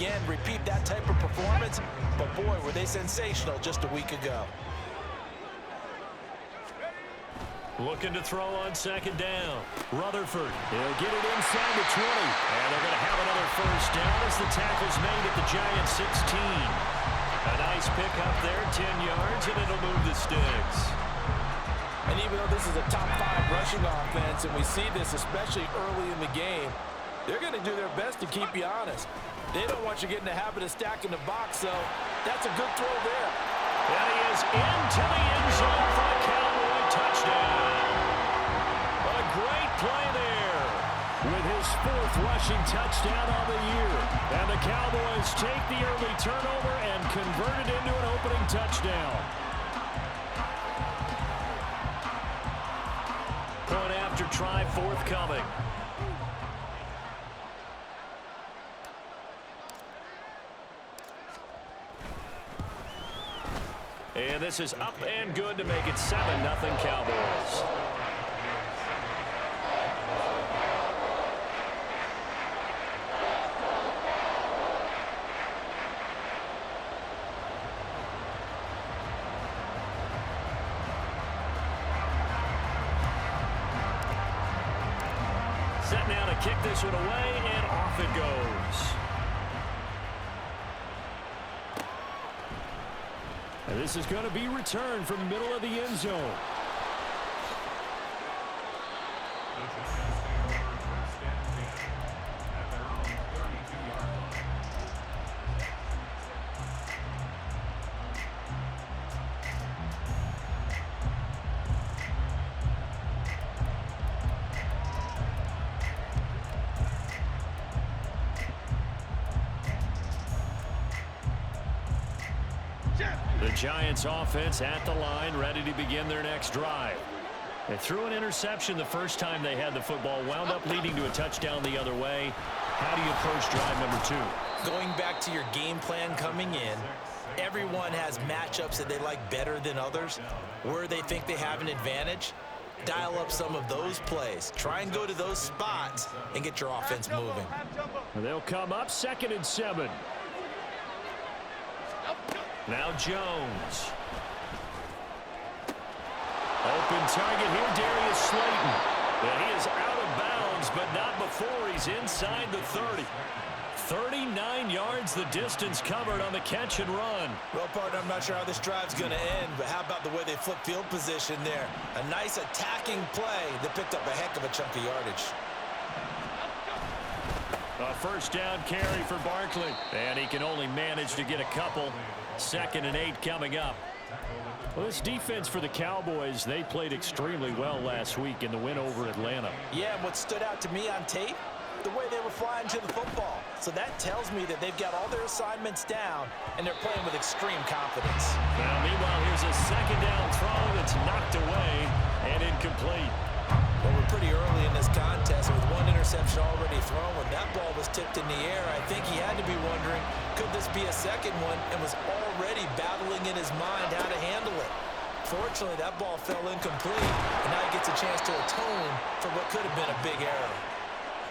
again, repeat that type of performance. But boy, were they sensational just a week ago. Looking to throw on second down. Rutherford, he'll get it inside the 20. And they're going to have another first down as the tackle's made at the Giants 16. A nice pickup there, 10 yards, and it'll move the sticks. And even though this is a top 5 rushing offense, and we see this especially early in the game, they're going to do their best to keep you honest. They don't want you getting the habit of stacking the box, so that's a good throw there. And he is into the end zone for a Cowboy touchdown. What a great play there with his 4th rushing touchdown on the year. And the Cowboys take the early turnover and convert it into an opening touchdown. Point after try forthcoming. And this is up and good to make it 7-0 Cowboys. Set now to kick this one away, and off it goes. And this is going to be returned from the middle of the end zone. The Giants offense at the line, ready to begin their next drive. They threw an interception the first time they had the football, wound up leading to a touchdown the other way. How do you approach drive number 2? Going back to your game plan coming in, everyone has matchups that they like better than others. Where they think they have an advantage, dial up some of those plays. Try and go to those spots and get your offense moving. They'll come up 2nd and 7. Now Jones. Open target here, Darius Slayton. And he is out of bounds, but not before he's inside the 30. 39 yards the distance covered on the catch and run. Well, partner, I'm not sure how this drive's going to end, but how about the way they flip field position there? A nice attacking play that picked up a heck of a chunk of yardage. A first down carry for Barkley. And he can only manage to get a couple. 2nd and 8 coming up. Well, this defense for the Cowboys, they played extremely well last week in the win over Atlanta. Yeah, and what stood out to me on tape, the way they were flying to the football. So that tells me that they've got all their assignments down, and they're playing with extreme confidence. Now, meanwhile, here's a 2nd down throw that's knocked away and incomplete. Well, we're pretty early in this contest, and with 1 interception already thrown, when that ball was tipped in the air, I think he had to be wondering, could this be a second one, and was already battling in his mind how to handle it. Fortunately, that ball fell incomplete, and now he gets a chance to atone for what could have been a big error.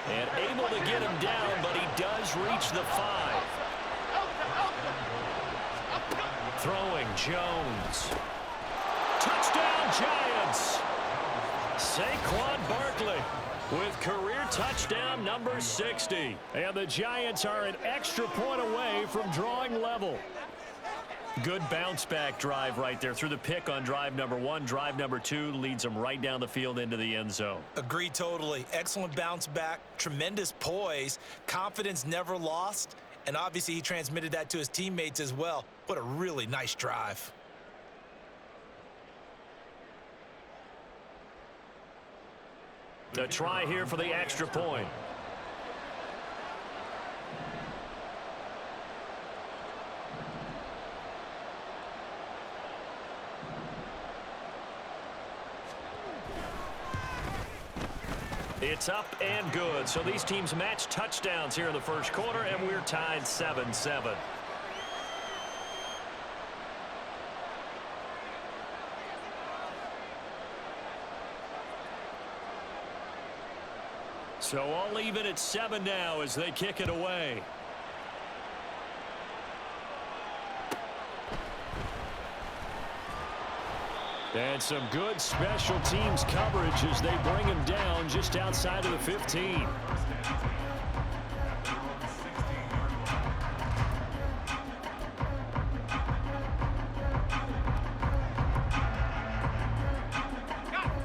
And able to get him down, but he does reach the 5. Throwing Jones. Touchdown, Giants! Saquon Barkley with career touchdown number 60. And the Giants are an extra point away from drawing level. Good bounce-back drive right there through the pick on drive number 1. Drive number 2 leads them right down the field into the end zone. Agree totally. Excellent bounce back, tremendous poise, confidence never lost, and obviously he transmitted that to his teammates as well. What a really nice drive. The try here for the extra point. It's up and good. So these teams match touchdowns here in the first quarter, and we're tied 7-7. So all even at 7 now as they kick it away. And some good special teams coverage as they bring him down just outside of the 15.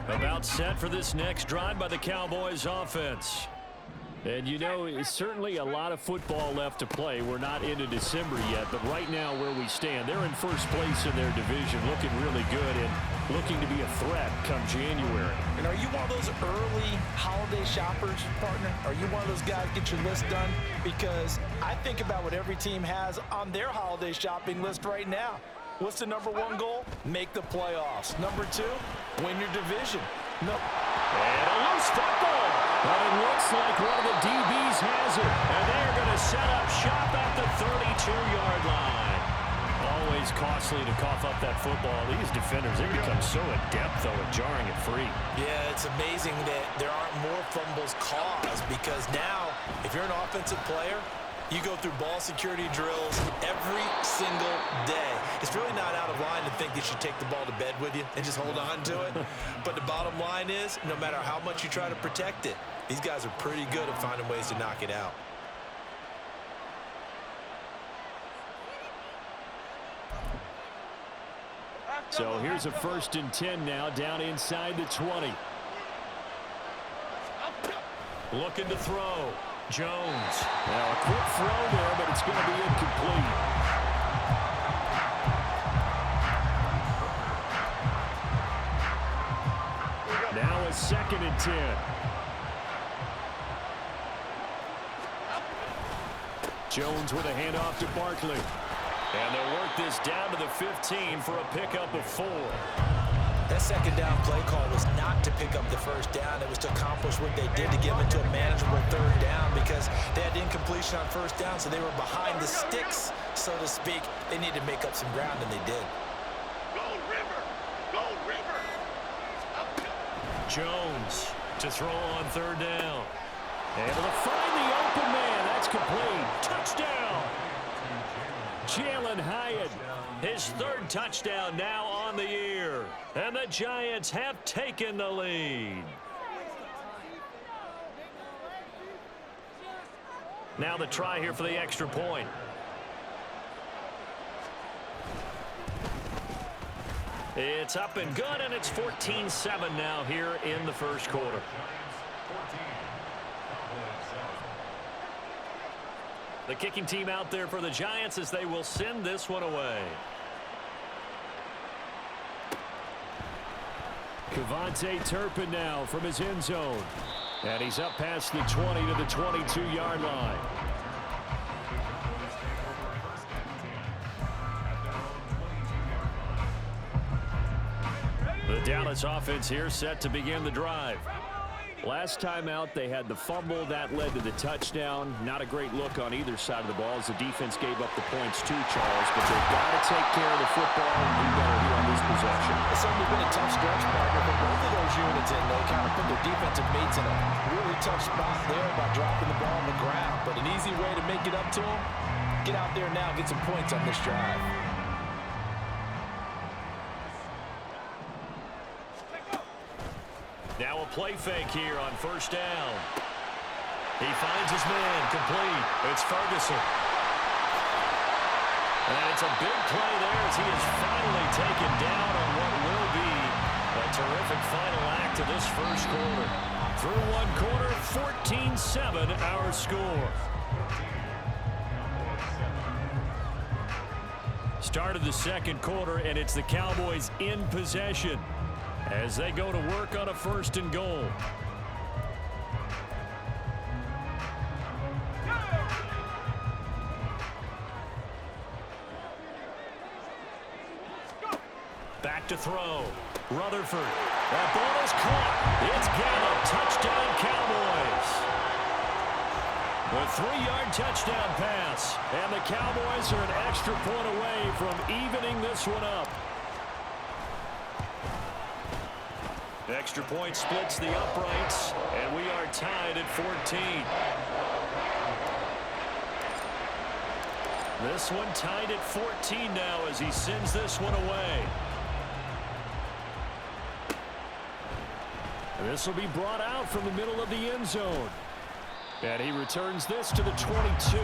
About set for this next drive by the Cowboys offense. And, you know, it's certainly a lot of football left to play. We're not into December yet, but right now where we stand, they're in first place in their division, looking really good and looking to be a threat come January. And are you one of those early holiday shoppers, partner? Are you one of those guys get your list done? Because I think about what every team has on their holiday shopping list right now. What's the #1 goal? Make the playoffs. #2, win your division. And a loose football. But it looks like one of the DBs has it. And they're going to set up shop at the 32-yard line. Always costly to cough up that football. These defenders, they become so adept, though, at jarring it free. Yeah, it's amazing that there aren't more fumbles caused because now, if you're an offensive player, you go through ball security drills every single day. It's really not out of line to think you should take the ball to bed with you and just hold on to it. But the bottom line is, no matter how much you try to protect it, these guys are pretty good at finding ways to knock it out. So here's a 1st and 10 now, down inside the 20. Looking to throw. Jones. Now a quick throw there, but it's going to be incomplete. Now a 2nd and 10. Jones with a handoff to Barkley. And they'll work this down to the 15 for a pickup of 4. That 2nd down play call was not to pick up the 1st down. It was to accomplish what they did to get them into a manageable 3rd down because they had incompletion on 1st down, so they were behind the sticks, so to speak. They needed to make up some ground, and they did. Go River! Go River! Jones to throw on 3rd down. Able to find the open man. That's complete. Touchdown! Jalen Hyatt, his 3rd touchdown now on the year. And the Giants have taken the lead. Now the try here for the extra point. It's up and good, and it's 14-7 now here in the 1st quarter. The kicking team out there for the Giants as they will send this one away. Kevontae Turpin now from his end zone. And he's up past the 20 to the 22-yard line. The Dallas offense here set to begin the drive. Last time out, they had the fumble. That led to the touchdown. Not a great look on either side of the ball as the defense gave up the points too, Charles. But they've got to take care of the football and do better here on this possession. It's certainly been a tough stretch, partner, but both of those units in, they kind of put their defensive mates in a really tough spot there by dropping the ball on the ground. But an easy way to make it up to them, get out there now, get some points on this drive. Now a play fake here on 1st down. He finds his man, complete. It's Ferguson. And it's a big play there as he is finally taken down on what will be a terrific final act of this 1st quarter. Through 1 quarter, 14-7 our score. Start of the 2nd quarter, and it's the Cowboys in possession as they go to work on a 1st and goal. Back to throw. Rutherford. That ball is caught. It's Gallup. Touchdown, Cowboys. A 3-yard touchdown pass. And the Cowboys are an extra point away from evening this one up. Extra point splits the uprights, and we are tied at 14. This one tied at 14 now as he sends this one away. This will be brought out from the middle of the end zone. And he returns this to the 22.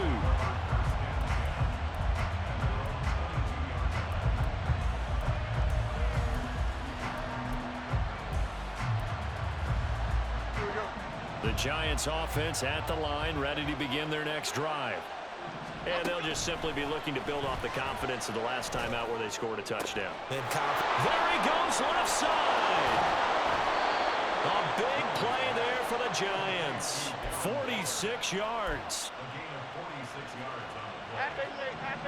The Giants offense at the line, ready to begin their next drive. And they'll just simply be looking to build off the confidence of the last time out where they scored a touchdown. There he goes, left side. A big play there for the Giants. 46 yards.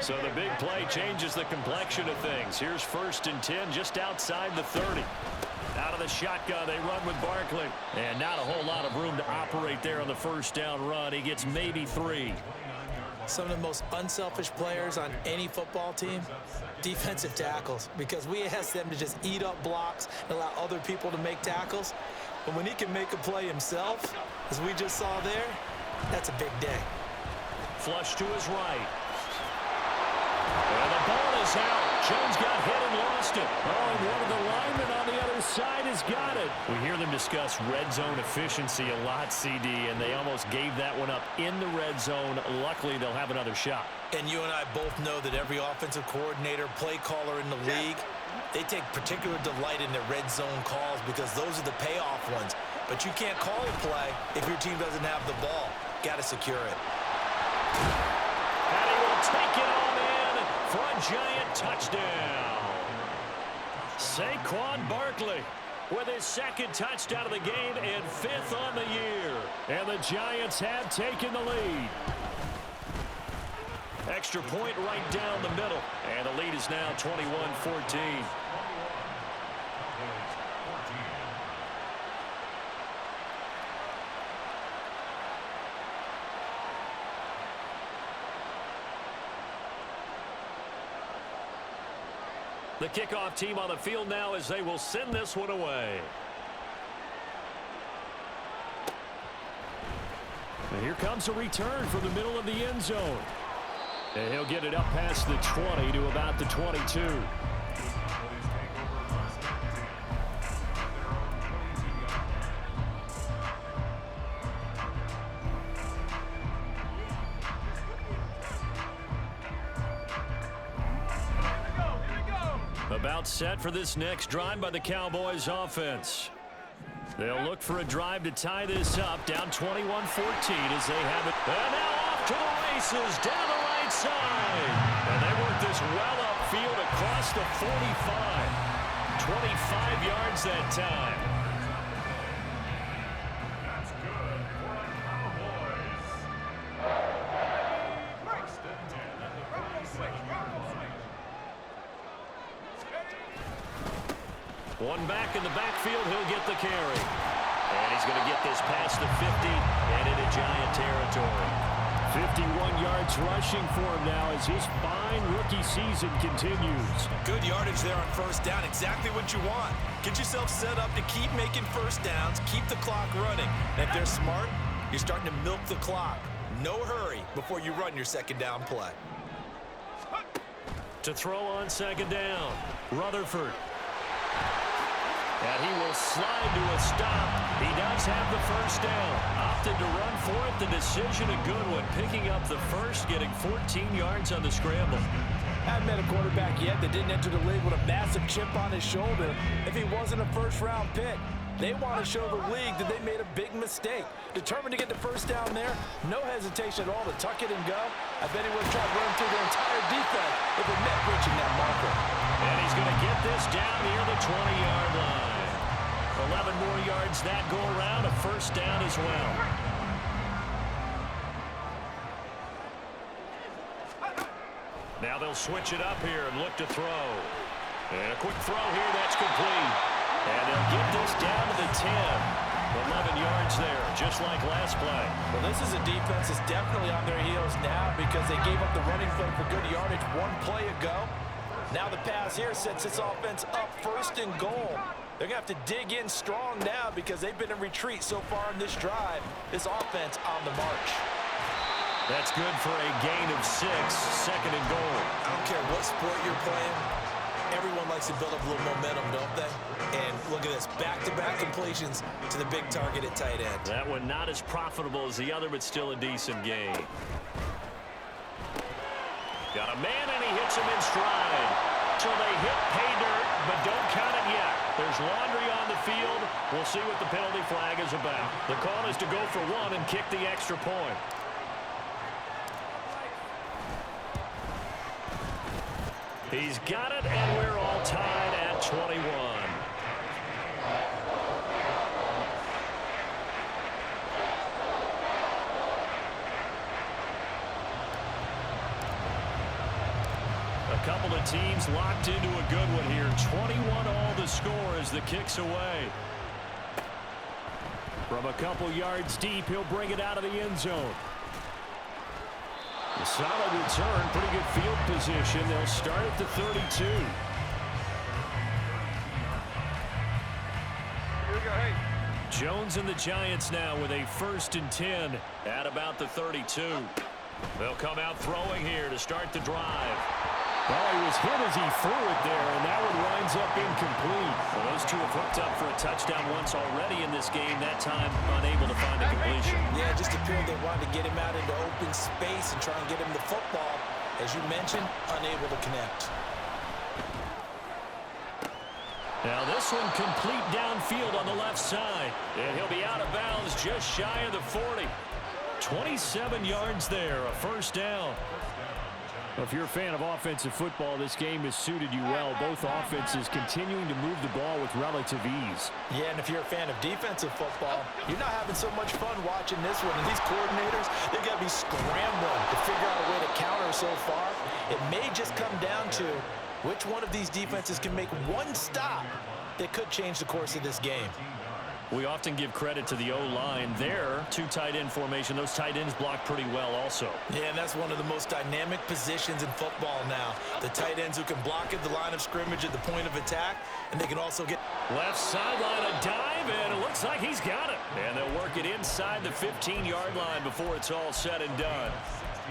So the big play changes the complexion of things. Here's 1st and 10 just outside the 30. Out of the shotgun, they run with Barkley. And not a whole lot of room to operate there on the first down run. He gets maybe 3. Some of the most unselfish players on any football team, defensive tackles, because we ask them to just eat up blocks and allow other people to make tackles. But when he can make a play himself, as we just saw there, that's a big day. Flush to his right. And the ball is out. Jones got hit and lost it. Oh, and one of the linemen on the other side has got it. We hear them discuss red zone efficiency a lot, CD, and they almost gave that one up in the red zone. Luckily, they'll have another shot. And you and I both know that every offensive coordinator, play caller in the league, they take particular delight in their red zone calls because those are the payoff ones. But you can't call a play if your team doesn't have the ball. Got to secure it. And he will take it on in for a Giant touchdown. Saquon Barkley with his 2nd touchdown of the game and 5th on the year. And the Giants have taken the lead. Extra point right down the middle. And the lead is now 21-14. The kickoff team on the field now as they will send this one away. And here comes a return from the middle of the end zone. And he'll get it up past the 20 to about the 22. About set for this next drive by the Cowboys offense. They'll look for a drive to tie this up, down 21-14 as they have it. And now off to the races, down the right side. And they work this well upfield across the 45. 25 yards that time. One back in the backfield, he'll get the carry. And he's going to get this past the 50 and into Giant territory. 51 yards rushing for him now as his fine rookie season continues. Good yardage there on 1st down, exactly what you want. Get yourself set up to keep making 1st downs, keep the clock running. And if they're smart, you're starting to milk the clock. No hurry before you run your 2nd down play. To throw on 2nd down, Rutherford. And he will slide to a stop. He does have the 1st down. Opted to run for it. The decision a good one. Picking up the 1st, getting 14 yards on the scramble. Haven't met a quarterback yet that didn't enter the league with a massive chip on his shoulder if he wasn't a 1st-round pick. They want to show the league that they made a big mistake. Determined to get the 1st down there. No hesitation at all to tuck it and go. I bet he would have tried to run through the entire defense if it meant reaching that marker. And he's going to get this down near the 20-yard line. 11 more yards that go around, a 1st down as well. Now they'll switch it up here and look to throw. And a quick throw here, that's complete. And they'll get this down to the 10. 11 yards there, just like last play. Well, this is a defense that's definitely on their heels now because they gave up the running play for good yardage one play ago. Now the pass here sets this offense up 1st and goal. They're going to have to dig in strong now because they've been in retreat so far in this drive. This offense on the march. That's good for a gain of 6, 2nd and goal. I don't care what sport you're playing. Everyone likes to build up a little momentum, don't they? And look at this, back-to-back completions to the big target at tight end. That one not as profitable as the other, but still a decent gain. Got a man, and he hits him in stride. So they hit pay dirt, but don't count it yet. There's laundry on the field. We'll see what the penalty flag is about. The call is to go for one and kick the extra point. He's got it, and we're all tied at 21. A couple of teams locked into a good one here. 21 all the score as the kick's away. From a couple yards deep, he'll bring it out of the end zone. A solid return, pretty good field position. They'll start at the 32. Jones and the Giants now with a 1st and 10 at about the 32. They'll come out throwing here to start the drive. Well, he was hit as he threw it there, and that one winds up incomplete. Well, those two have hooked up for a touchdown once already in this game, that time unable to find a completion. Yeah, it just appeared they wanted to get him out into open space and try and get him the football. As you mentioned, unable to connect. Now this one complete downfield on the left side. And he'll be out of bounds just shy of the 40. 27 yards there, a 1st down. Well, if you're a fan of offensive football, this game has suited you well. Both offenses continuing to move the ball with relative ease. Yeah, and if you're a fan of defensive football, you're not having so much fun watching this one. And these coordinators, they've got to be scrambling to figure out a way to counter so far. It may just come down to which one of these defenses can make one stop that could change the course of this game. We often give credit to the O-line. There, 2 tight end formation. Those tight ends block pretty well also. Yeah, and that's one of the most dynamic positions in football now. The tight ends who can block at the line of scrimmage at the point of attack, and they can also get... Left sideline, a dive, and it looks like he's got it. And they'll work it inside the 15-yard line before it's all said and done.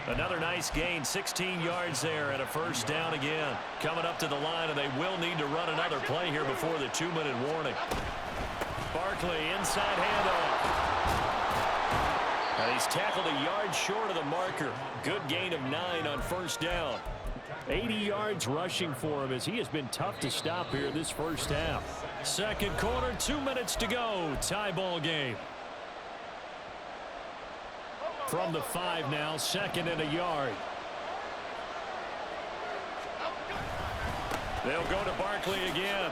Another nice gain, 16 yards there, and a 1st down again. Coming up to the line, and they will need to run another play here before the 2-minute warning. Barkley, inside handoff. And he's tackled a yard short of the marker. Good gain of 9 on 1st down. 80 yards rushing for him as he has been tough to stop here this 1st half. 2nd quarter, 2 minutes to go. Tie ball game. From the 5 now, 2nd and a yard. They'll go to Barkley again.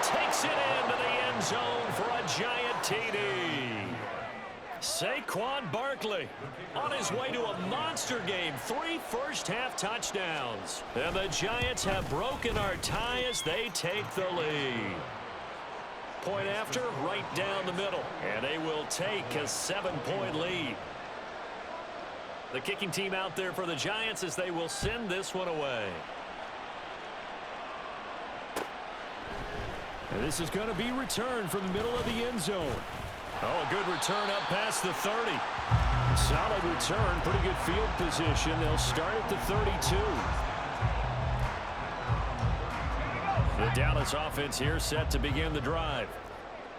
Takes it into the end zone for a giant TD. Saquon Barkley on his way to a monster game. 3 first-half touchdowns. And the Giants have broken our tie as they take the lead. Point after, right down the middle. And they will take a 7-point lead. The kicking team out there for the Giants as they will send this one away. And this is going to be returned from the middle of the end zone. Oh, a good return up past the 30. Solid return, pretty good field position. They'll start at the 32. The Dallas offense here set to begin the drive.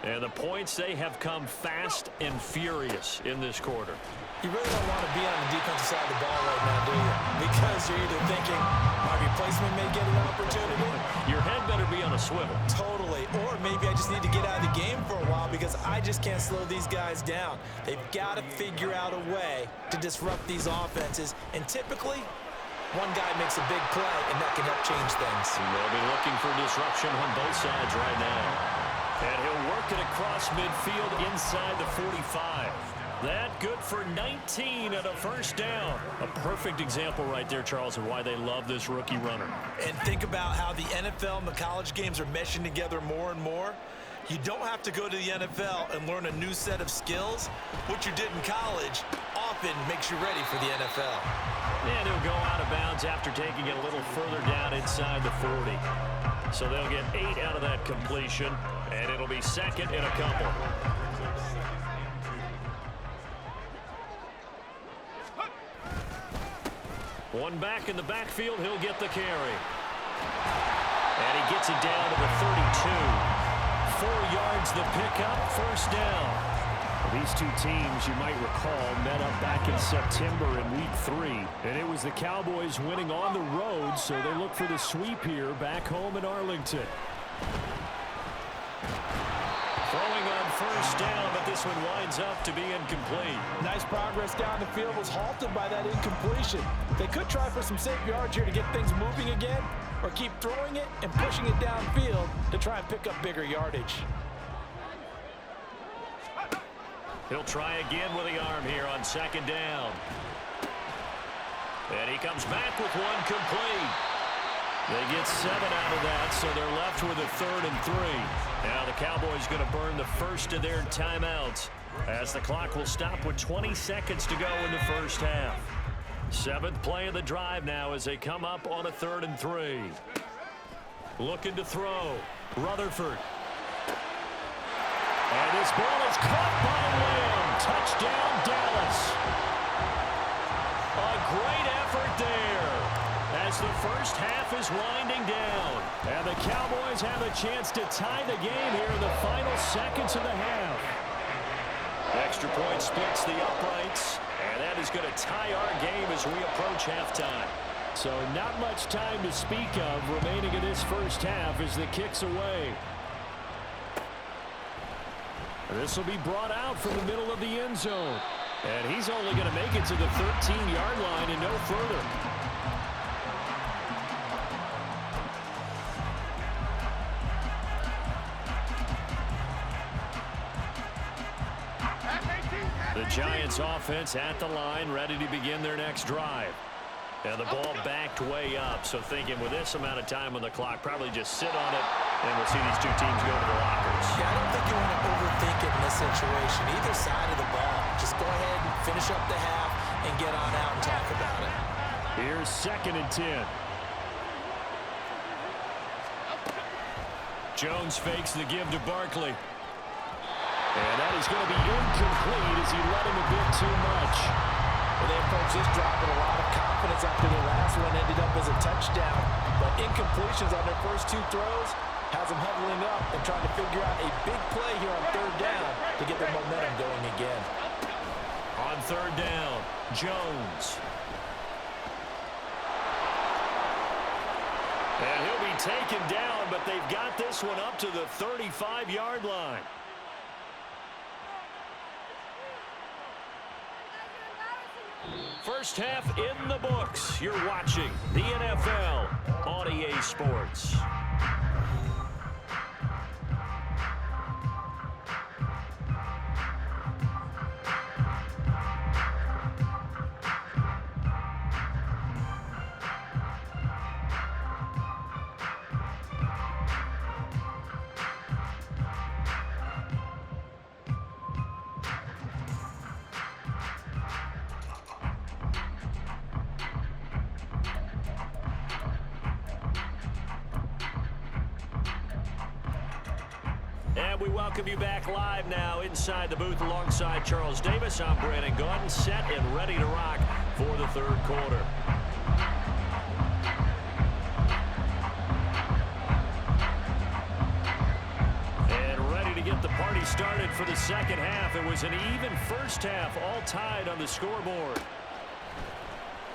And the points, they have come fast and furious in this quarter. You really don't want to be on the defensive side of the ball right now, do you? Because you're either thinking my replacement may get an opportunity. Your head better be on a swivel. Totally. Or maybe I just need to get out of the game for a while because I just can't slow these guys down. They've got to figure out a way to disrupt these offenses. And typically, one guy makes a big play, and that can help change things. They'll be looking for disruption on both sides right now. And he'll work it across midfield inside the 45. That good for 19 and a 1st down. A perfect example right there, Charles, of why they love this rookie runner. And think about how the NFL and the college games are meshing together more and more. You don't have to go to the NFL and learn a new set of skills. What you did in college often makes you ready for the NFL. And he'll go out of bounds after taking it a little further down inside the 40. So they'll get 8 out of that completion, and it'll be 2nd and a couple. One back in the backfield. He'll get the carry. And he gets it down to the 32. 4 yards the pickup, first down. These two teams, you might recall, met up back in September in Week 3. And it was the Cowboys winning on the road, so they look for the sweep here back home in Arlington. Throwing on first down, but this one winds up to be incomplete. Nice progress down the field, was halted by that incompletion. They could try for some safe yards here to get things moving again, or keep throwing it and pushing it downfield to try and pick up bigger yardage. He'll try again with the arm here on second down. And he comes back with one complete. They get 7 out of that, so they're left with a 3rd and 3. Now the Cowboys going to burn the first of their timeouts as the clock will stop with 20 seconds to go in the first half. 7th play of the drive now as they come up on a 3rd and 3. Looking to throw. Rutherford. And this ball is caught by Lamb. Touchdown, Dallas. A great effort there as the first half is winding down. And the Cowboys have a chance to tie the game here in the final seconds of the half. Extra point splits the uprights, and that is going to tie our game as we approach halftime. So not much time to speak of remaining in this first half as the kick's away. This will be brought out from the middle of the end zone. And he's only going to make it to the 13-yard line and no further. The Giants offense at the line, ready to begin their next drive. And the ball backed way up, so thinking with this amount of time on the clock, probably just sit on it, and we'll see these two teams go to the lockers. Yeah, I don't think you want to overthink it in this situation. Either side of the ball. Just go ahead and finish up the half and get on out and talk about it. Here's 2nd and 10. Jones fakes the give to Barkley. And that is going to be incomplete as he let him a bit too much. Well, they approached this drive with a lot of confidence after their last one ended up as a touchdown. But incompletions on their first 2 throws has them huddling up and trying to figure out a big play here on 3rd down to get their momentum going again. On 3rd down, Jones. And he'll be taken down, but they've got this one up to the 35-yard line. First half in the books. You're watching the NFL on EA Sports. We welcome you back live now inside the booth alongside Charles Davis. I'm Brandon Gordon, set and ready to rock for the 3rd quarter. And ready to get the party started for the 2nd half. It was an even first half, all tied on the scoreboard.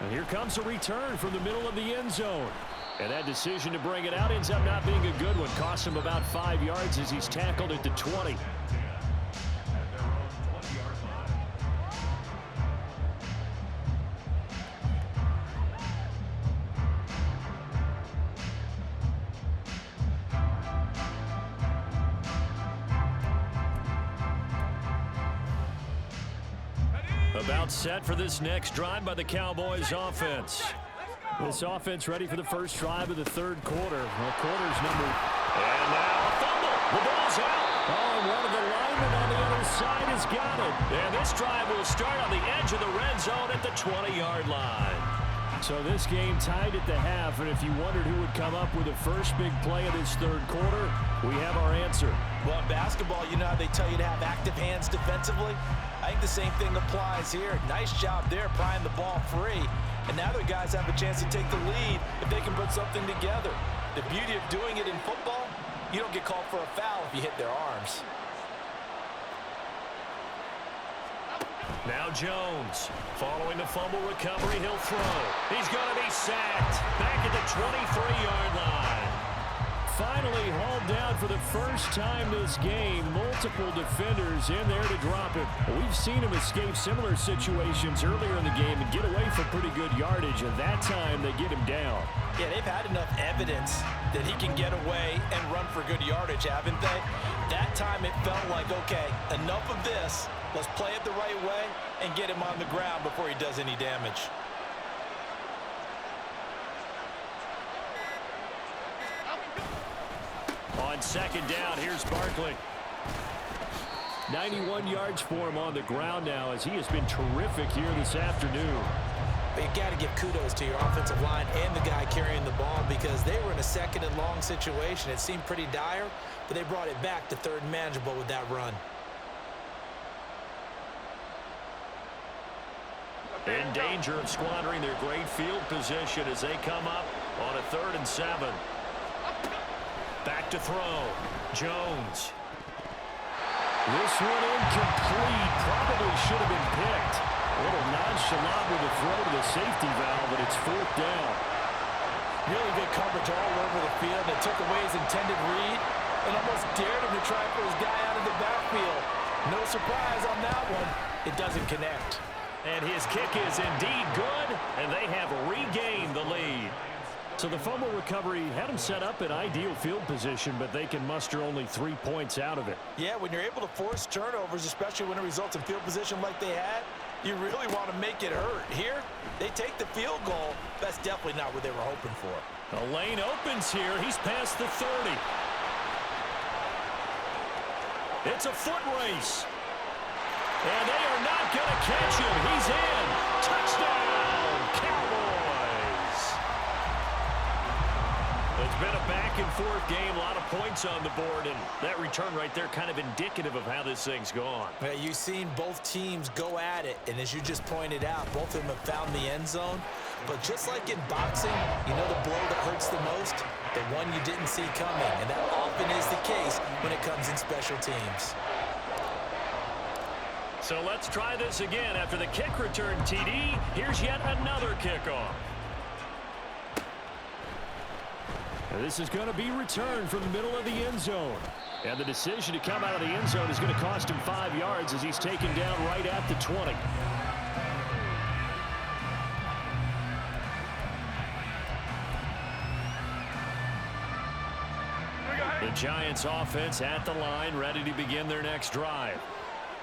And here comes a return from the middle of the end zone. And that decision to bring it out ends up not being a good one. Cost him about 5 yards as he's tackled at the 20. About set for this next drive by the Cowboys offense. This offense ready for the first drive of the 3rd quarter. Well, quarter's numbered. And now a fumble. The ball's out. Oh, and one of the linemen on the other side has got it. And this drive will start on the edge of the red zone at the 20-yard line. So this game tied at the half, and if you wondered who would come up with the first big play of this 3rd quarter, we have our answer. Well, in basketball, you know how they tell you to have active hands defensively? I think the same thing applies here. Nice job there prying the ball free. And now their guys have a chance to take the lead if they can put something together. The beauty of doing it in football, you don't get called for a foul if you hit their arms. Now Jones, following the fumble recovery, he'll throw. He's going to be sacked back at the 23-yard line. Finally hauled down for the first time this game. Multiple defenders in there to drop him. We've seen him escape similar situations earlier in the game and get away for pretty good yardage, and that time they get him down. Yeah, they've had enough evidence that he can get away and run for good yardage, haven't they? That time it felt like, okay, enough of this. Let's play it the right way and get him on the ground before he does any damage. On second down, here's Barkley. 91 yards for him on the ground now as he has been terrific here this afternoon. But you got to give kudos to your offensive line and the guy carrying the ball because they were in a second and long situation. It seemed pretty dire, but they brought it back to third and manageable with that run. In danger of squandering their great field position as they come up on a 3rd and 7. Back to throw. Jones. This one incomplete. Probably should have been picked. A little nonchalant with a throw to the safety valve, but it's 4th down. Really good coverage all over the field. They took away his intended read and almost dared him to try for his guy out of the backfield. No surprise on that one. It doesn't connect. And his kick is indeed good, and they have regained the lead. So the fumble recovery had them set up in ideal field position, but they can muster only 3 points out of it. Yeah, when you're able to force turnovers, especially when it results in field position like they had, you really want to make it hurt. Here, they take the field goal. That's definitely not what they were hoping for. The lane opens here. He's past the 30. It's a foot race. And they are not going to catch him. He's in. Touchdown, Cowboys. It's been a back-and-forth game. A lot of points on the board. And that return right there kind of indicative of how this thing's gone. Yeah, you've seen both teams go at it. And as you just pointed out, both of them have found the end zone. But just like in boxing, you know the blow that hurts the most? The one you didn't see coming. And that often is the case when it comes in special teams. So let's try this again. After the kick return TD, here's yet another kickoff. And this is going to be returned from the middle of the end zone. And the decision to come out of the end zone is going to cost him 5 yards as he's taken down right at the 20. The Giants offense at the line, ready to begin their next drive.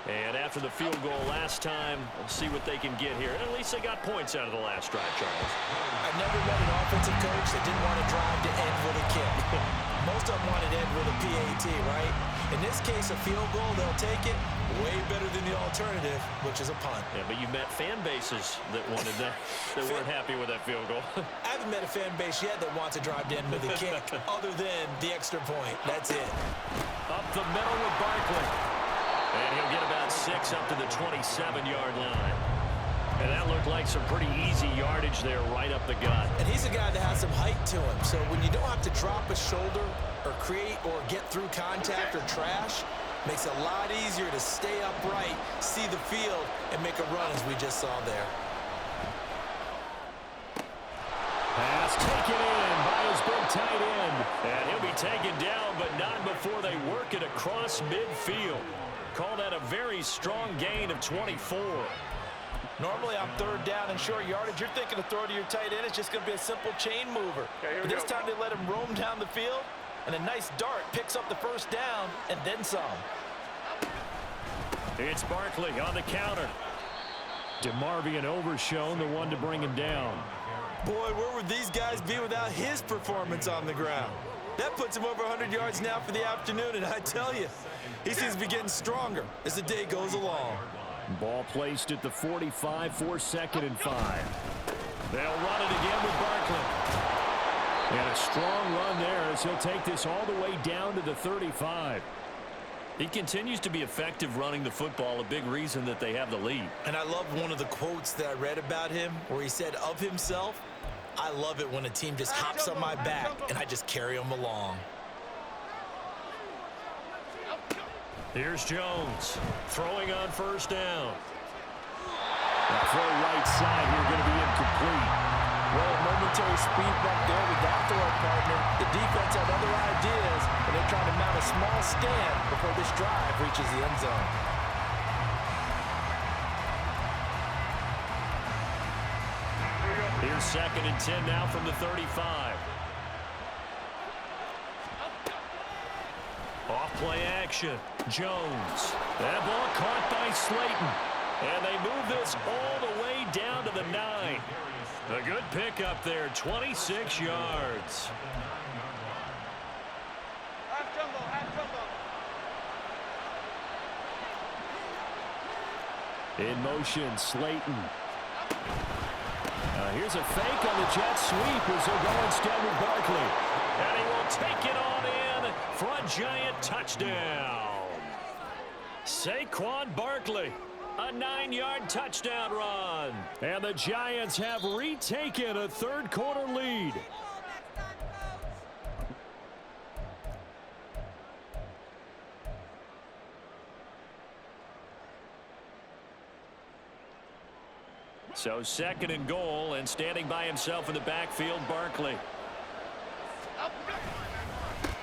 And after the field goal last time, we'll see what they can get here. At least they got points out of the last drive, Charles. I've never met an offensive coach that didn't want to drive to end with a kick. Most of them wanted to end with a PAT, right? In this case, a field goal, they'll take it. Way better than the alternative, which is a punt. Yeah, but you met fan bases that wanted that, that weren't happy with that field goal. I haven't met a fan base yet that wants to drive to end with a kick, other than the extra point. That's it. Up the middle with Barkley. And he'll get about 6 up to the 27-yard line. And that looked like some pretty easy yardage there right up the gut. And he's a guy that has some height to him. So when you don't have to drop a shoulder or create or get through contact or trash, makes it a lot easier to stay upright, see the field, and make a run as we just saw there. Pass taken in by his big tight end. And he'll be taken down, but not before they work it across midfield. Call that a very strong gain of 24. Normally on third down and short yardage, you're thinking to throw to your tight end. It's just going to be a simple chain mover. But this time they let him roam down the field, and a nice dart picks up the first down and then some. It's Barkley on the counter. DeMarvion Overshown, the one to bring him down. Boy, where would these guys be without his performance on the ground? That puts him over 100 yards now for the afternoon, and I tell you, he seems to be getting stronger as the day goes along. Ball placed at the 45 for 2nd and 5. They'll run it again with Barkley. And a strong run there as he'll take this all the way down to the 35. He continues to be effective running the football, a big reason that they have the lead. And I love one of the quotes that I read about him where he said of himself, "I love it when a team just hops on my back and I just carry them along." Here's Jones throwing on first down. The throw right side here going to be incomplete. Well, momentary speed back there with that throw partner. The defense had other ideas, and they're trying to mount a small stand before this drive reaches the end zone. Here's 2nd and 10 now from the 35. Off play action. Jones. That ball caught by Slayton. And they move this all the way down to the 9. A good pickup there, 26 yards. Half jumbo, half jumbo. In motion, Slayton. Here's a fake on the jet sweep as they'll go instead with Barkley. And he will take it on in for a Giant touchdown. Saquon Barkley, a 9-yard touchdown run. And the Giants have retaken a third-quarter lead. So 2nd and goal, and standing by himself in the backfield, Barkley.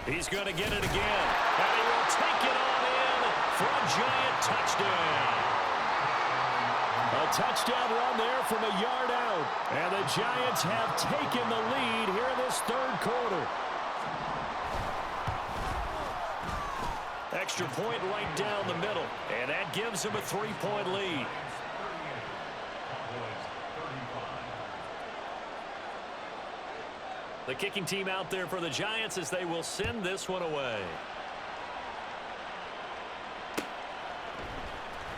He's going to get it again. And he will take it on in for a Giant touchdown. A touchdown run there from a yard out. And the Giants have taken the lead here in this third quarter. Extra point right down the middle. And that gives him a 3-point lead. The kicking team out there for the Giants as they will send this one away.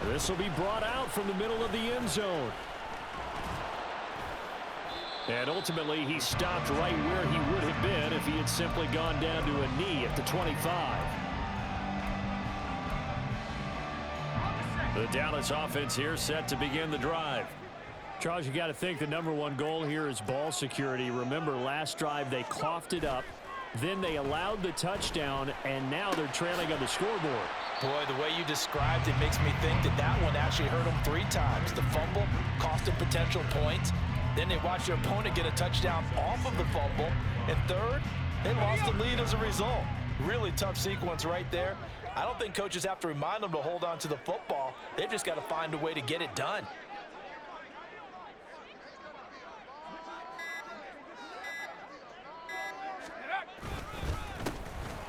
This will be brought out from the middle of the end zone. And ultimately, he stopped right where he would have been if he had simply gone down to a knee at the 25. The Dallas offense here set to begin the drive. Charles, you got to think the #1 goal here is ball security. Remember, last drive they coughed it up, then they allowed the touchdown, and now they're trailing on the scoreboard. Boy, the way you described it makes me think that one actually hurt them 3 times. The fumble cost them potential points. Then they watched their opponent get a touchdown off of the fumble. And third, they lost the lead as a result. Really tough sequence right there. I don't think coaches have to remind them to hold on to the football. They've just got to find a way to get it done.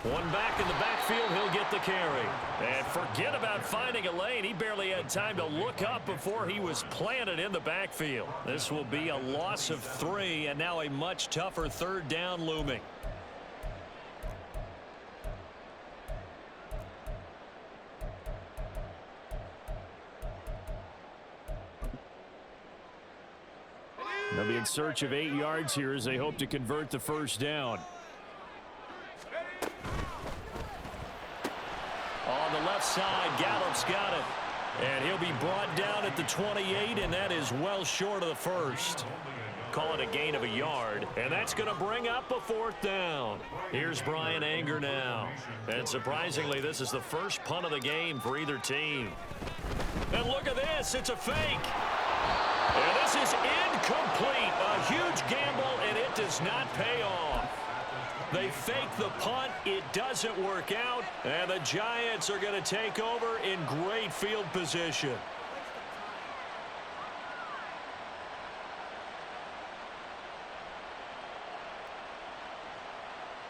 One back in the backfield, he'll get the carry. And forget about finding a lane. He barely had time to look up before he was planted in the backfield. This will be a loss of 3, and now a much tougher 3rd down looming. They'll be in search of 8 yards here as they hope to convert the first down. On the left side, Gallup's got it. And he'll be brought down at the 28, and that is well short of the first. Call it a gain of a yard, and that's going to bring up a 4th down. Here's Brian Anger now. And surprisingly, this is the first punt of the game for either team. And look at this, it's a fake. And this is incomplete. A huge gamble, and it does not pay off. They fake the punt. It doesn't work out. And the Giants are going to take over in great field position.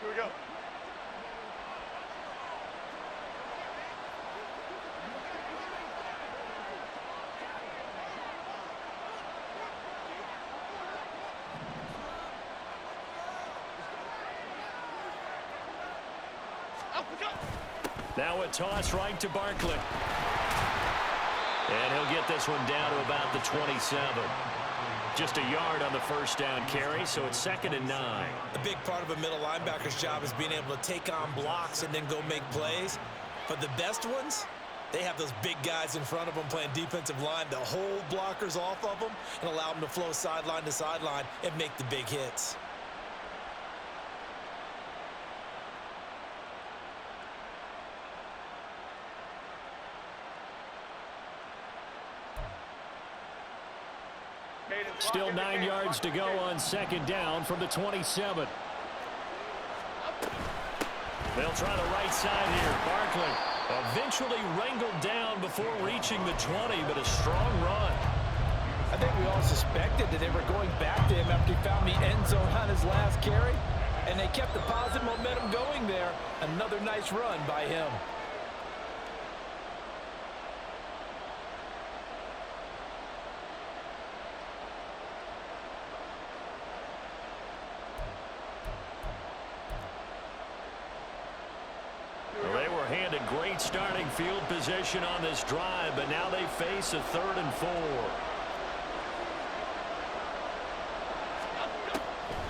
Here we go. Now a toss right to Barkley. And he'll get this one down to about the 27. Just a yard on the first down carry, so it's 2nd and 9. A big part of a middle linebacker's job is being able to take on blocks and then go make plays. But the best ones, they have those big guys in front of them playing defensive line to hold blockers off of them and allow them to flow sideline to sideline and make the big hits. Still 9 yards to go on second down from the 27. They'll try the right side here. Barkley eventually wrangled down before reaching the 20, but a strong run. I think we all suspected that they were going back to him after he found the end zone on his last carry, and they kept the positive momentum going there. Another nice run by him. Great starting field position on this drive, but now they face a 3rd and 4.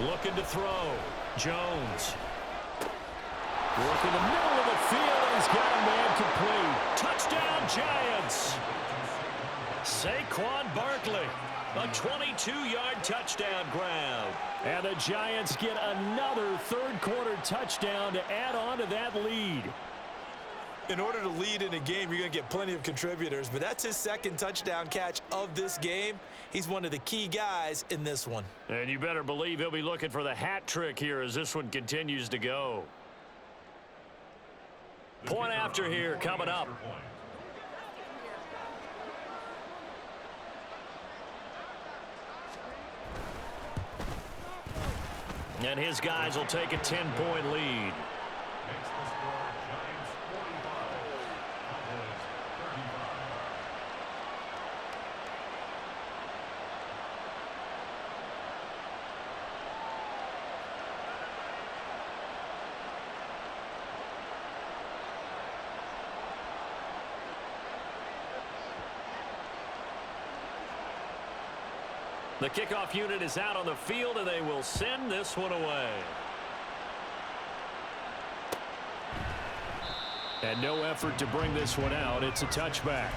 Looking to throw. Jones. Working the middle of the field, and he's got a man complete. Touchdown, Giants. Saquon Barkley. A 22-yard touchdown grab. And the Giants get another third-quarter touchdown to add on to that lead. In order to lead in a game, you're going to get plenty of contributors, but that's his second touchdown catch of this game. He's one of the key guys in this one. And you better believe he'll be looking for the hat trick here as this one continues to go. Point after here coming up. And his guys will take a 10-point lead. The kickoff unit is out on the field, and they will send this one away. And no effort to bring this one out. It's a touchback.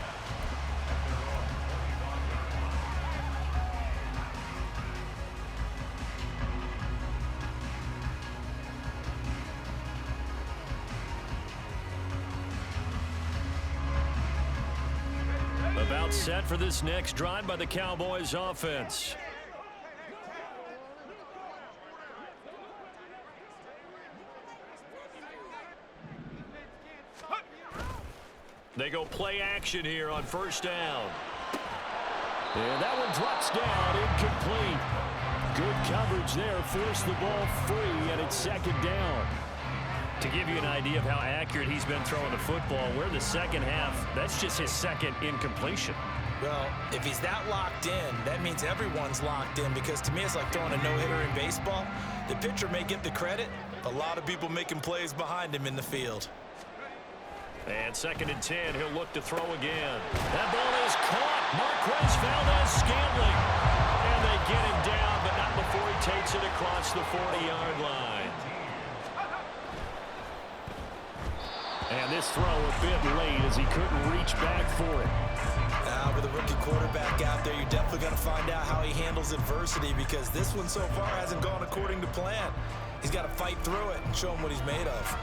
About set for this next drive by the Cowboys offense. They go play action here on first down. And that one drops down, incomplete. Good coverage there, forced the ball free, and it's second down. To give you an idea of how accurate he's been throwing the football, we're in the second half. That's just his second incompletion. Well, if he's that locked in, that means everyone's locked in, because to me it's like throwing a no-hitter in baseball. The pitcher may get the credit, but a lot of people making plays behind him in the field. And 2nd and 10, he'll look to throw again. That ball is caught. Marquez Valdez-Scantling. And they get him down, but not before he takes it across the 40-yard line. And this throw a bit late as he couldn't reach back for it. Now, with a rookie quarterback out there, you're definitely going to find out how he handles adversity, because this one so far hasn't gone according to plan. He's got to fight through it and show him what he's made of.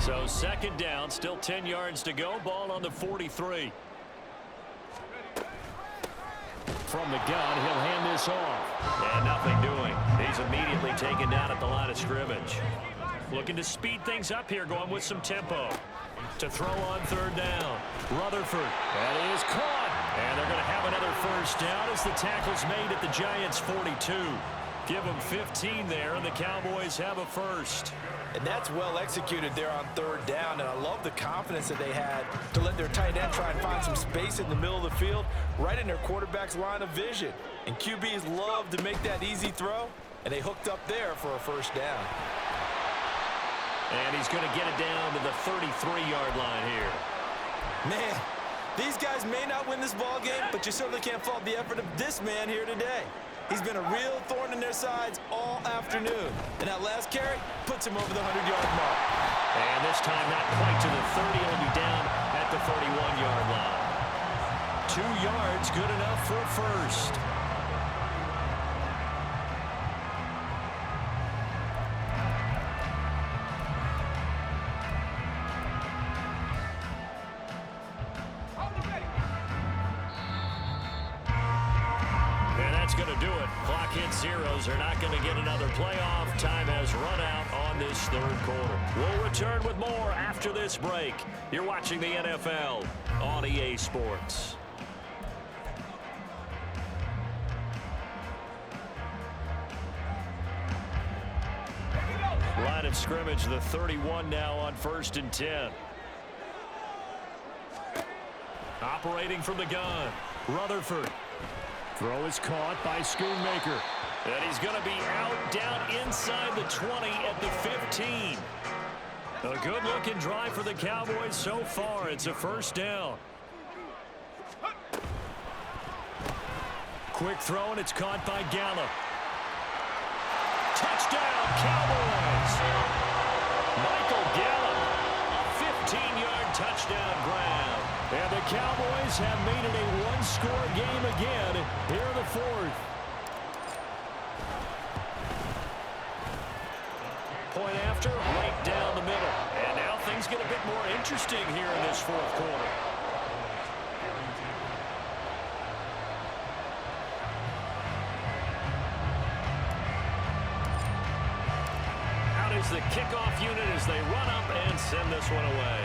So 2nd down, still 10 yards to go. Ball on the 43. From the gun, he'll hand this off. And nothing doing. He's immediately taken down at the line of scrimmage. Looking to speed things up here, going with some tempo. To throw on 3rd down. Rutherford. That is caught. And they're going to have another first down as the tackle's made at the Giants' 42. Give them 15 there, and the Cowboys have a first. And that's well executed there on 3rd down, and I love the confidence that they had to let their tight end try and find some space in the middle of the field, right in their quarterback's line of vision. And QBs love to make that easy throw, and they hooked up there for a first down. And he's going to get it down to the 33-yard line here. Man, these guys may not win this ball game, but you certainly can't fault the effort of this man here today. He's been a real thorn in their sides all afternoon. And that last carry puts him over the 100-yard mark. And this time not quite to the 30. He'll be down at the 31-yard line. 2 yards, good enough for a first. Going to do it. Clock hits zeros. They're not going to get another playoff. Time has run out on this third quarter. We'll return with more after this break. You're watching the NFL on EA Sports. Line of scrimmage, the 31 now on 1st and 10. Operating from the gun, Rutherford. Throw is caught by Schoonmaker. And he's going to be out down inside the 20 at the 15. A good-looking drive for the Cowboys so far. It's a first down. Quick throw, and it's caught by Gallup. Touchdown, Cowboys! Michael Gallup, a 15-yard touchdown grab. And the Cowboys have made it a one-score game again here in the fourth. Point after, right down the middle. And now things get a bit more interesting here in this fourth quarter. Out is the kickoff unit as they run up and send this one away.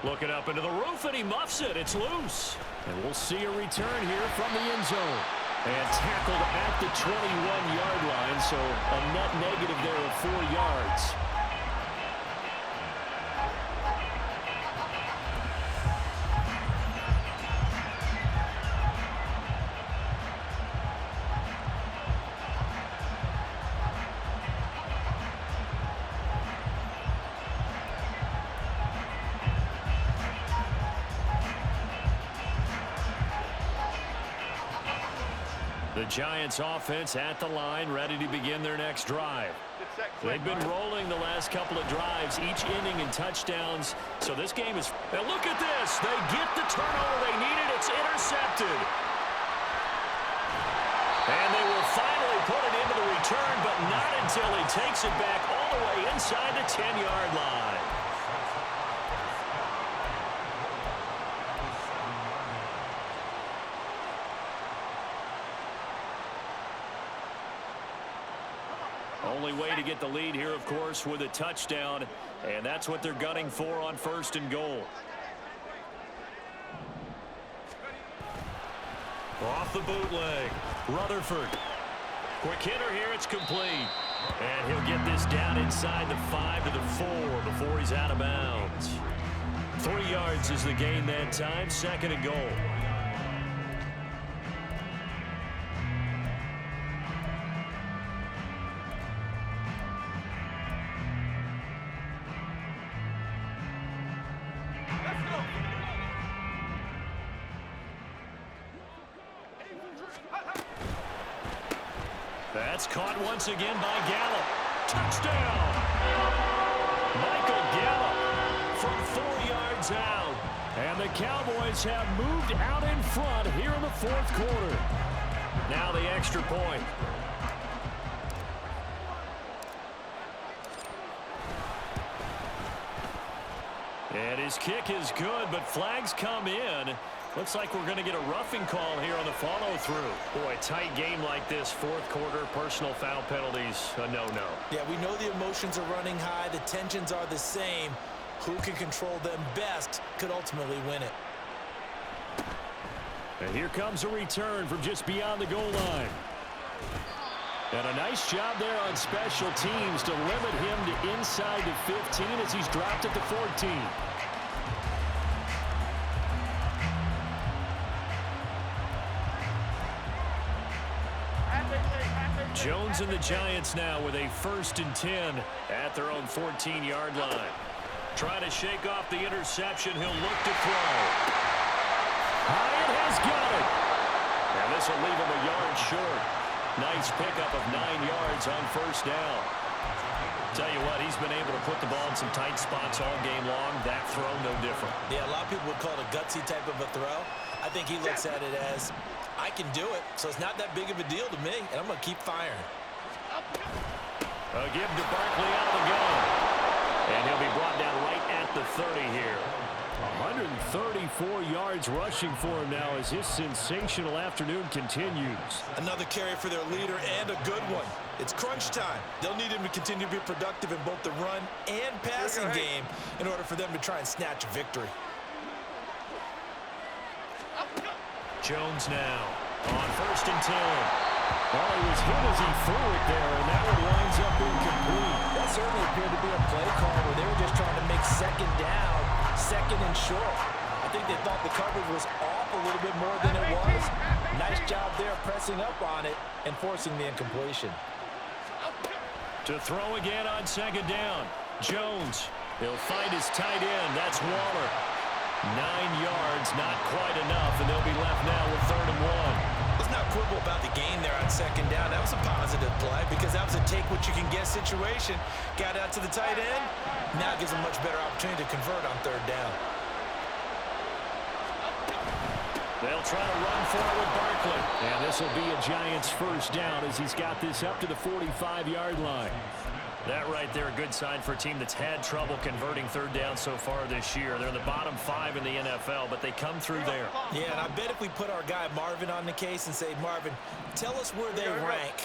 Looking up into the roof, and he muffs it. It's loose. And we'll see a return here from the end zone. And tackled at the 21-yard line, so a net negative there of 4 yards. The Giants offense at the line, ready to begin their next drive. They've been rolling the last couple of drives, each inning in touchdowns. So this game is... Now look at this. They get the turnover they needed. It's intercepted. And they will finally put it into the return, but not until he takes it back all the way inside the 10-yard line. Only way to get the lead here, of course, with a touchdown, and that's what they're gunning for on 1st and goal. Off the bootleg, Rutherford. Quick hitter here, it's complete. And he'll get this down inside the 5 to the 4 before he's out of bounds. 3 yards is the gain that time, 2nd and goal. That's caught once again by Gallup. Touchdown! Michael Gallup from 4 yards out. And the Cowboys have moved out in front here in the fourth quarter. Now the extra point. And his kick is good, but flags come in. Looks like we're going to get a roughing call here on the follow-through. Boy, tight game like this, fourth quarter, personal foul penalties, a no-no. Yeah, we know the emotions are running high. The tensions are the same. Who can control them best could ultimately win it. And here comes a return from just beyond the goal line. And a nice job there on special teams to limit him to inside the 15 as he's dropped at the 14. Jones and the Giants now with a 1st and 10 at their own 14-yard line. Trying to shake off the interception. He'll look to throw. Hyatt has got it. And this will leave him a yard short. Nice pickup of 9 yards on first down. Tell you what, he's been able to put the ball in some tight spots all game long. That throw, no different. Yeah, a lot of people would call it a gutsy type of a throw. I think he looks at it as, I can do it, so it's not that big of a deal to me, and I'm going to keep firing. A give to Barkley out of the gun. And he'll be brought down right at the 30 here. 134 yards rushing for him now as his sensational afternoon continues. Another carry for their leader and a good one. It's crunch time. They'll need him to continue to be productive in both the run and passing game in order for them to try and snatch a victory. Jones now on 1st and 10. Well, he was hit as he threw it there, and that one winds up incomplete. That certainly appeared to be a play call where they were just trying to make second down, second and short. I think they thought the coverage was off a little bit more than it was. Nice job there pressing up on it and forcing the incompletion. To throw again on 2nd down. Jones. He'll find his tight end. That's Waller. 9 yards, not quite enough, and they'll be left now with 3rd and 1. Let's not quibble about the gain there on 2nd down. That was a positive play because that was a take-what-you-can-get situation. Got out to the tight end. Now it gives them a much better opportunity to convert on 3rd down. They'll try to run forward with Barkley. And this will be a Giants 1st down as he's got this up to the 45-yard line. That right there, a good sign for a team that's had trouble converting 3rd down so far this year. They're in the bottom 5 in the NFL, but they come through there. Yeah, and I bet if we put our guy Marvin on the case and say, Marvin, tell us where they rank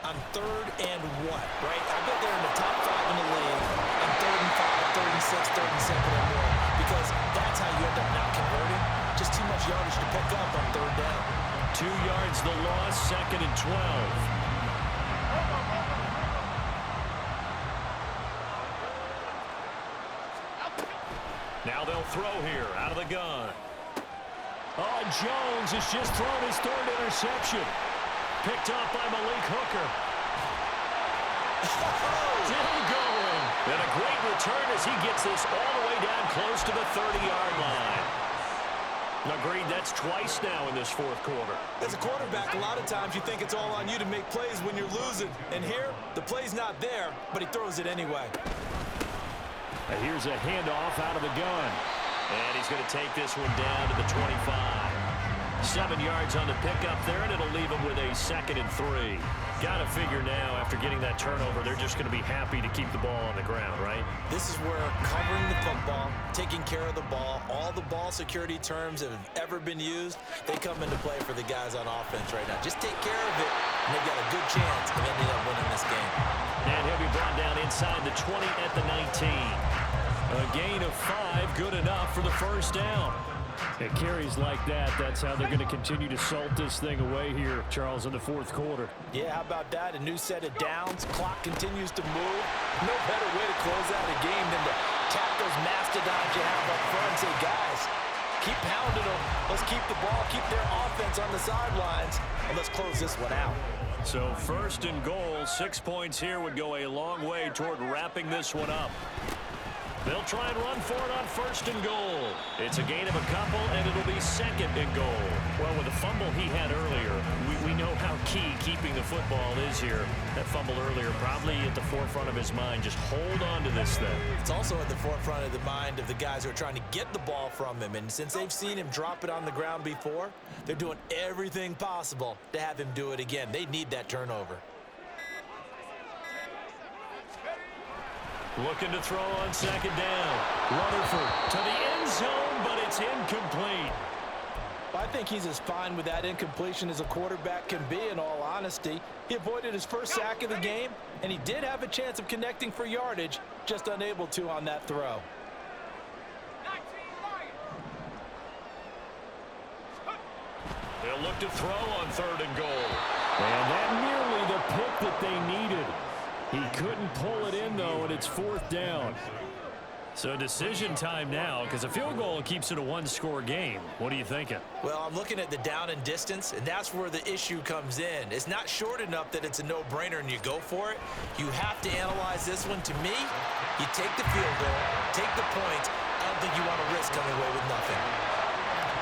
on 3rd and what, right? I bet they're in the top 5 in the league on 3rd and 5, 3rd and 6, 3rd and 2nd or more, because that's how you end up not converting. Just too much yardage to pick up on 3rd down. 2 yards the loss, 2nd and 12. Now they'll throw here out of the gun. Oh, Jones has just thrown his 3rd interception. Picked up by Malik Hooker. Still going. And a great return as he gets this all the way down close to the 30-yard line. Agreed, that's twice now in this 4th quarter. As a quarterback, a lot of times you think it's all on you to make plays when you're losing. And here, the play's not there, but he throws it anyway. Here's a handoff out of the gun. And he's going to take this one down to the 25. 7 yards on the pickup there, and it'll leave him with a 2nd and 3. Got to figure now, after getting that turnover, they're just going to be happy to keep the ball on the ground, right? This is where covering the football, taking care of the ball, all the ball security terms that have ever been used, they come into play for the guys on offense right now. Just take care of it, and they've got a good chance of ending up winning this game. And he'll be brought down inside the 20 at the 19. A gain of 5, good enough for the 1st down. It carries like that. That's how they're going to continue to salt this thing away here, Charles, in the 4th quarter. Yeah, how about that? A new set of downs. Clock continues to move. No better way to close out a game than to tap those mastodons you have up front and say, guys, keep pounding them. Let's keep the ball, keep their offense on the sidelines, and let's close this one out. So 1st and goal, 6 points here would go a long way toward wrapping this one up. They'll try and run for it on 1st and goal. It's a gain of a couple, and it'll be 2nd and goal. Well, with the fumble he had earlier, we know how key keeping the football is here. That fumble earlier probably at the forefront of his mind. Just hold on to this thing. It's also at the forefront of the mind of the guys who are trying to get the ball from him. And since they've seen him drop it on the ground before, they're doing everything possible to have him do it again. They need that turnover. Looking to throw on 2nd down. Rutherford to the end zone, but it's incomplete. I think he's as fine with that incompletion as a quarterback can be, in all honesty. He avoided his first sack of the game, and he did have a chance of connecting for yardage, just unable to on that throw. They'll look to throw on 3rd and goal. And that nearly the pick that they needed. He couldn't pull it in, though, and it's 4th down. So decision time now, because a field goal keeps it a 1-score game. What are you thinking? Well, I'm looking at the down and distance, and that's where the issue comes in. It's not short enough that it's a no-brainer and you go for it. You have to analyze this one. To me, you take the field goal, take the points. I don't think you want to risk coming away with nothing.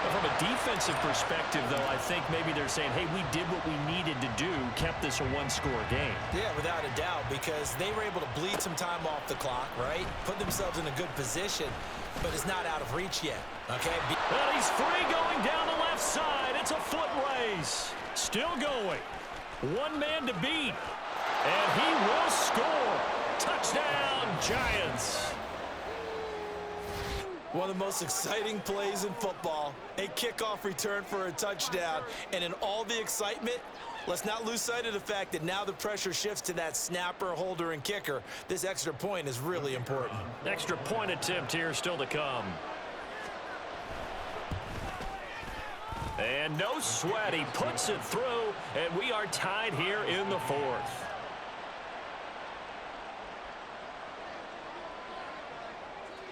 From a defensive perspective, though, I think maybe they're saying, hey, we did what we needed to do, kept this a one-score game. Yeah, without a doubt, because they were able to bleed some time off the clock, right? Put themselves in a good position, but it's not out of reach yet, okay? And he's free going down the left side. It's a foot race. Still going. One man to beat. And he will score. Touchdown, Giants. One of the most exciting plays in football, a kickoff return for a touchdown. And in all the excitement, let's not lose sight of the fact that now the pressure shifts to that snapper, holder, and kicker. This extra point is really important. Extra point attempt here still to come. And no sweat. He puts it through, and we are tied here in the fourth.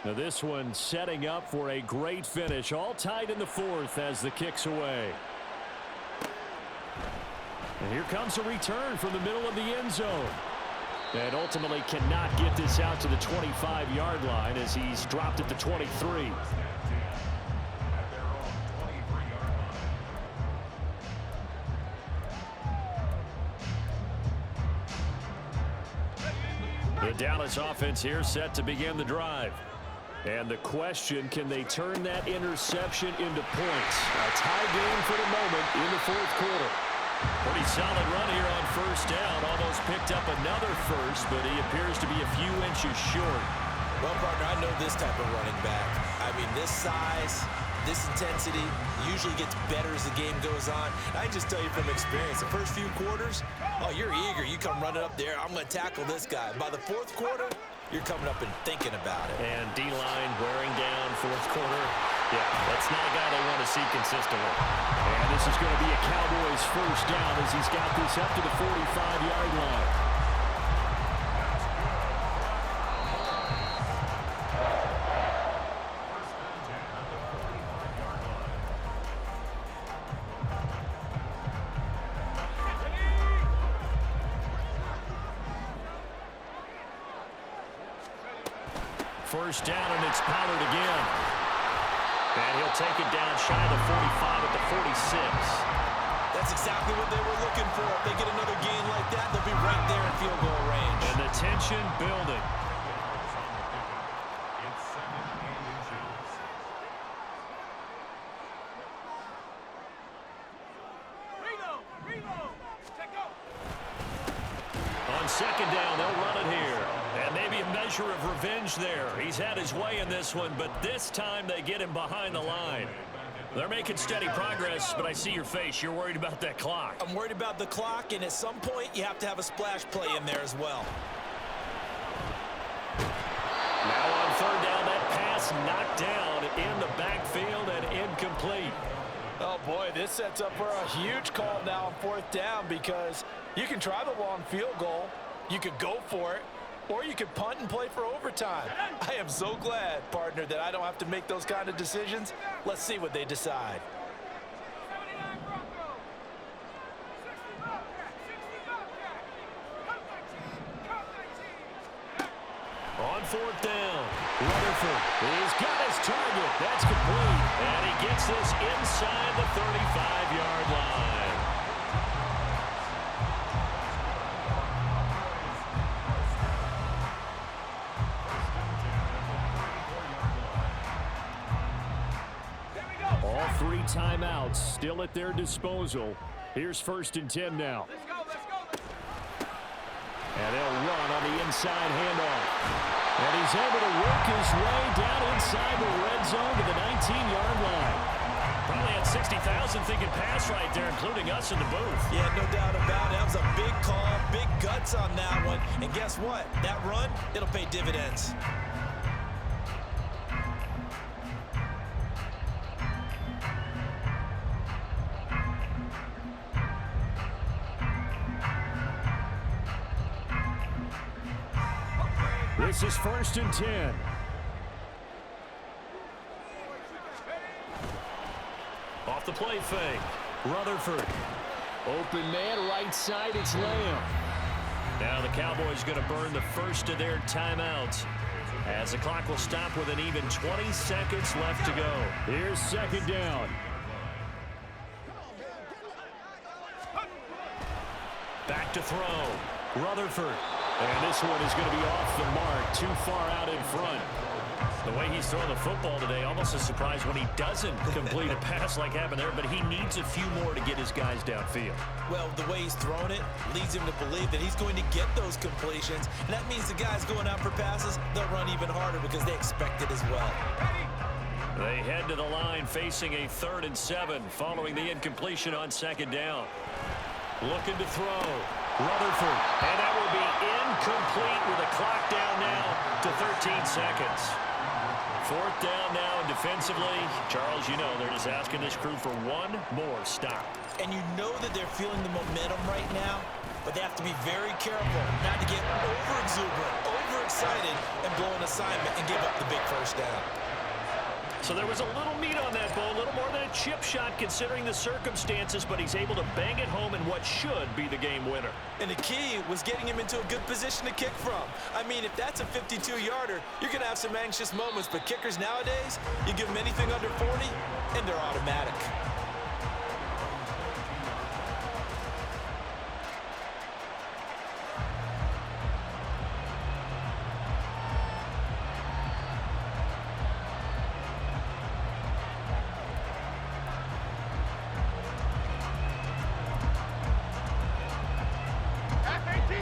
Now this one setting up for a great finish. All tied in the fourth as the kick's away. And here comes a return from the middle of the end zone. And ultimately cannot get this out to the 25-yard line as he's dropped at the 23. The Dallas offense here set to begin the drive. And the question, can they turn that interception into points? A tie game for the moment in the fourth quarter. Pretty solid run here on first down. Almost picked up another first, but he appears to be a few inches short. Well, partner, I know this type of running back. I mean, this size, this intensity usually gets better as the game goes on. I can just tell you from experience, the first few quarters, oh, you're eager. You come running up there, I'm going to tackle this guy. By the fourth quarter, you're coming up and thinking about it. And D-line wearing down fourth quarter. Yeah, that's not a guy they want to see consistently. And this is going to be a Cowboys first down as he's got this up to the 45-yard line. First down, and it's Pollard again. And he'll take it down shy of the 45 at the 46. That's exactly what they were looking for. If they get another gain like that, they'll be right there in field goal range. And the tension building. On second down, they'll run it here. And maybe a measure of revenge there. He's had his way in this one, but this time they get him behind the line. They're making steady progress, but I see your face. You're worried about that clock. I'm worried about the clock, and at some point, you have to have a splash play in there as well. Now on third down, that pass knocked down in the backfield and incomplete. Oh, boy, this sets up for a huge call now on fourth down because you can try the long field goal. You could go for it. Or you could punt and play for overtime. I am so glad, partner, that I don't have to make those kind of decisions. Let's see what they decide. On fourth down, Rutherford, he's got his target. That's complete. And he gets this inside the 35-yard line. All three timeouts still at their disposal. Here's first and 10 now. And they'll run on the inside handoff. And he's able to work his way down inside the red zone to the 19-yard line. Probably had 60,000 thinking pass right there, including us in the booth. Yeah, no doubt about it. That was a big call, big guts on that one. And guess what? That run, it'll pay dividends. This is first and 10. Off the play fake. Rutherford. Open man, right side, it's Lamb. Now the Cowboys going to burn the first of their timeouts. as the clock will stop with an even 20 seconds left to go. Here's second down. Back to throw. Rutherford. And this one is going to be off the mark, too far out in front. The way he's throwing the football today, almost a surprise when he doesn't complete a pass like happened there, but he needs a few more to get his guys downfield. Well, the way he's thrown it leads him to believe that he's going to get those completions, and that means the guys going out for passes, they'll run even harder because they expect it as well. They head to the line facing a 3rd and 7 following the incompletion on second down. Looking to throw. Rutherford. And that will be incomplete with the clock down now to 13 seconds. 4th down now, and defensively, Charles, you know they're just asking this crew for one more stop. And you know that they're feeling the momentum right now, but they have to be very careful not to get over-exuberant, overexcited, and blow an assignment and give up the big first down. So there was a little meat on that ball, a little more than a chip shot considering the circumstances, but he's able to bang it home in what should be the game winner. And the key was getting him into a good position to kick from. I mean, if that's a 52-yarder, you're going to have some anxious moments, but kickers nowadays, you give them anything under 40, and they're automatic.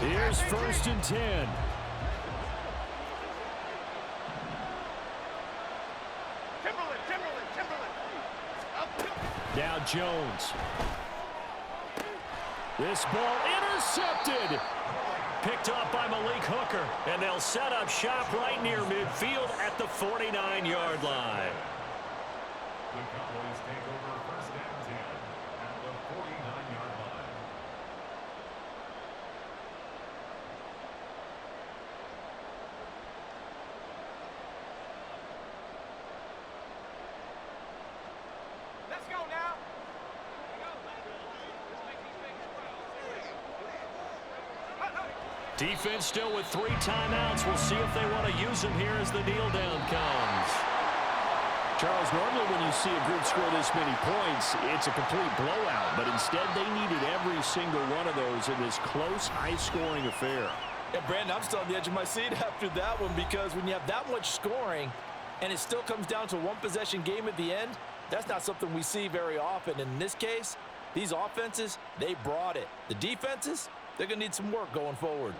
Here's 1st and 10. Now Jones. This ball intercepted. Picked off by Malik Hooker, and they'll set up shop right near midfield at the 49-yard line. The Cowboys take over 1st and 10 at the 49-yard line. Let's go now. Defense still with 3 timeouts. We'll see if they want to use them here as the kneel down comes. Charles, normally when you see a group score this many points, it's a complete blowout. But instead, they needed every single one of those in this close, high-scoring affair. And Brandon, I'm still on the edge of my seat after that one, because when you have that much scoring and it still comes down to a one-possession game at the end, that's not something we see very often. In this case, these offenses, they brought it. The defenses, they're going to need some work going forward.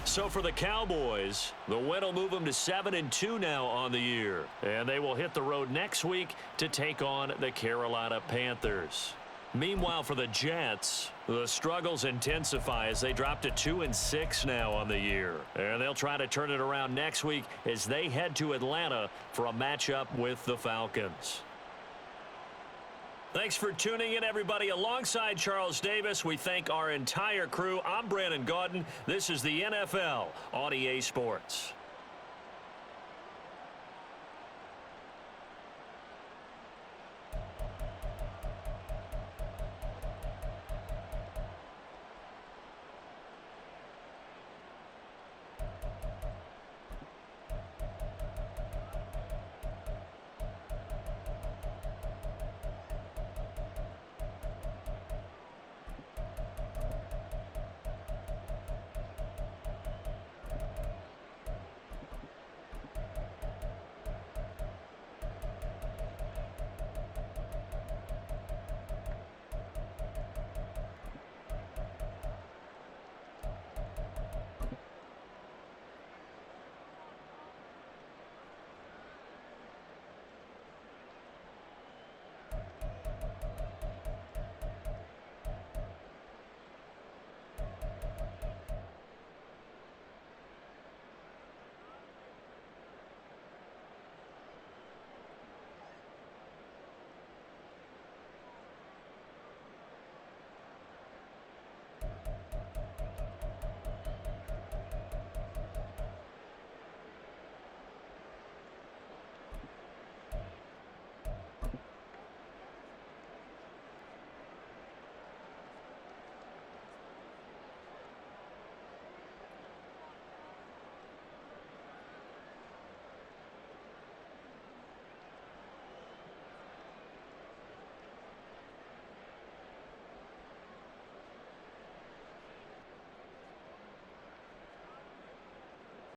So for the Cowboys, the win will move them to 7-2 now on the year. And they will hit the road next week to take on the Carolina Panthers. Meanwhile, for the Jets, the struggles intensify as they drop to 2-6 now on the year. And they'll try to turn it around next week as they head to Atlanta for a matchup with the Falcons. Thanks for tuning in, everybody. Alongside Charles Davis, we thank our entire crew. I'm Brandon Gaudin. This is the NFL on EA Sports.